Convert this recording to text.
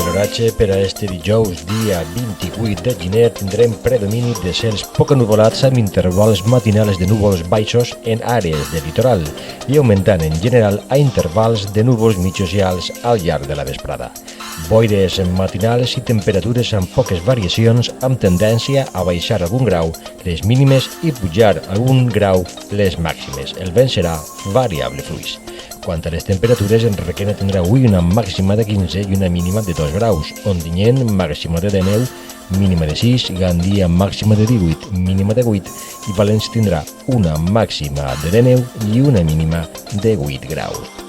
de l'oratge per a este dijous, dia 28 de gener, tindrem predomini de cels poc nuvolats amb intervals matinals de núvols baixos en àrees de litoral i augmentant en general a intervals de núvols mitjos i alts al llarg de la vesprada. Boires matinals i temperatures amb poques variacions amb tendència a baixar algun grau les mínimes i pujar algun grau les màximes. El vent serà variable fluix. Quant a les temperatures, en Requena tindrà avui una màxima de 15 i una mínima de 2 graus, Ontinyent màxima de 19, mínima de 6, Gandia màxima de 18, mínima de 8 i València tindrà una màxima de 19 i una mínima de 8 graus.